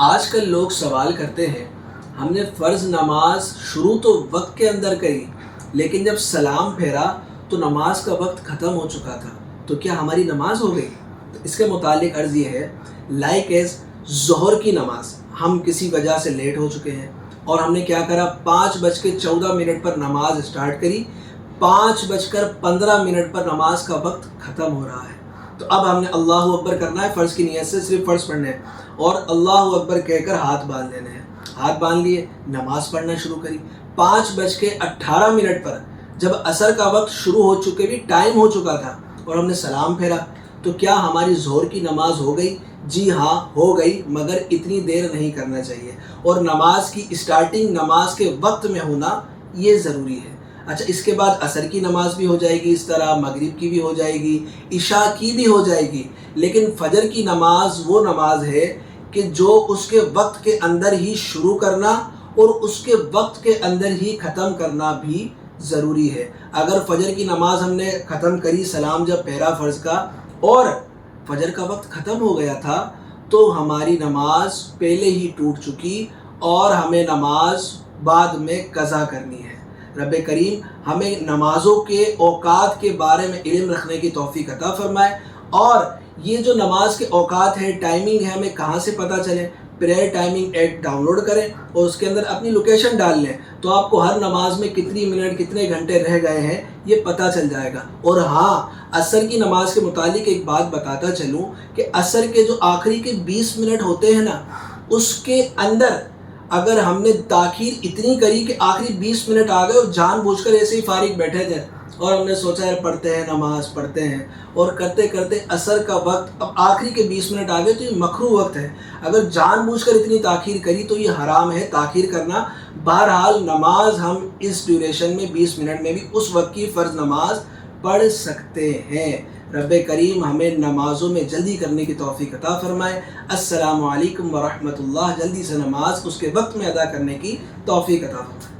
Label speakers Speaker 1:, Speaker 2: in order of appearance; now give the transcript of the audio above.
Speaker 1: آج کل لوگ سوال کرتے ہیں ہم نے فرض نماز شروع تو وقت کے اندر کری، لیکن جب سلام پھیرا تو نماز کا وقت ختم ہو چکا تھا، تو کیا ہماری نماز ہو گئی؟ تو اس کے متعلق عرض یہ ہے، لائک ایز ظہر کی نماز ہم کسی وجہ سے لیٹ ہو چکے ہیں اور ہم نے کیا کرا، 5:14 پر نماز اسٹارٹ کری، 5:15 پر نماز کا وقت ختم ہو رہا ہے، تو اب ہم نے اللہ اکبر کرنا ہے، فرض کی نیت سے صرف فرض پڑھنے ہیں اور اللہ اکبر کہہ کر ہاتھ باندھ لینے ہیں۔ ہاتھ باندھ لیے، نماز پڑھنا شروع کری، 5:18 پر جب عصر کا وقت شروع ہو چکے بھی ٹائم ہو چکا تھا اور ہم نے سلام پھیرا، تو کیا ہماری ظہر کی نماز ہو گئی؟ جی ہاں ہو گئی، مگر اتنی دیر نہیں کرنا چاہیے، اور نماز کی اسٹارٹنگ نماز کے وقت میں ہونا یہ ضروری ہے۔ اچھا، اس کے بعد عصر کی نماز بھی ہو جائے گی، اس طرح مغرب کی بھی ہو جائے گی، عشاء کی بھی ہو جائے گی، لیکن فجر کی نماز وہ نماز ہے کہ جو اس کے وقت کے اندر ہی شروع کرنا اور اس کے وقت کے اندر ہی ختم کرنا بھی ضروری ہے۔ اگر فجر کی نماز ہم نے ختم کری، سلام جب پہرا فرض کا اور فجر کا وقت ختم ہو گیا تھا، تو ہماری نماز پہلے ہی ٹوٹ چکی اور ہمیں نماز بعد میں قضا کرنی ہے۔ رب کریم ہمیں نمازوں کے اوقات کے بارے میں علم رکھنے کی توفیق عطا فرمائے، اور یہ جو نماز کے اوقات ہیں، ٹائمنگ ہے، ہمیں کہاں سے پتہ چلے؟ Prayer timing app download کریں اور اس کے اندر اپنی لوکیشن ڈال لیں، تو آپ کو ہر نماز میں کتنی منٹ کتنے گھنٹے رہ گئے ہیں یہ پتہ چل جائے گا۔ اور ہاں، عصر کی نماز کے متعلق ایک بات بتاتا چلوں کہ عصر کے جو آخری کے 20 منٹ ہوتے ہیں نا، اس کے اندر اگر ہم نے تاخیر اتنی کری کہ آخری 20 منٹ آ گئے اور جان بوجھ کر ایسے ہی فارغ بیٹھے تھے اور ہم نے سوچا ہے پڑھتے ہیں نماز پڑھتے ہیں، اور کرتے کرتے عصر کا وقت اب آخری کے 20 منٹ آ گئے، تو یہ مکروہ وقت ہے۔ اگر جان بوجھ کر اتنی تاخیر کری تو یہ حرام ہے تاخیر کرنا۔ بہرحال نماز ہم اس ڈیوریشن میں 20 منٹ میں بھی اس وقت کی فرض نماز پڑھ سکتے ہیں۔ رب کریم ہمیں نمازوں میں جلدی کرنے کی توفیق عطا فرمائے۔ السلام علیکم ورحمۃ اللہ۔ جلدی سے نماز اس کے وقت میں ادا کرنے کی توفیق عطا فرمائے۔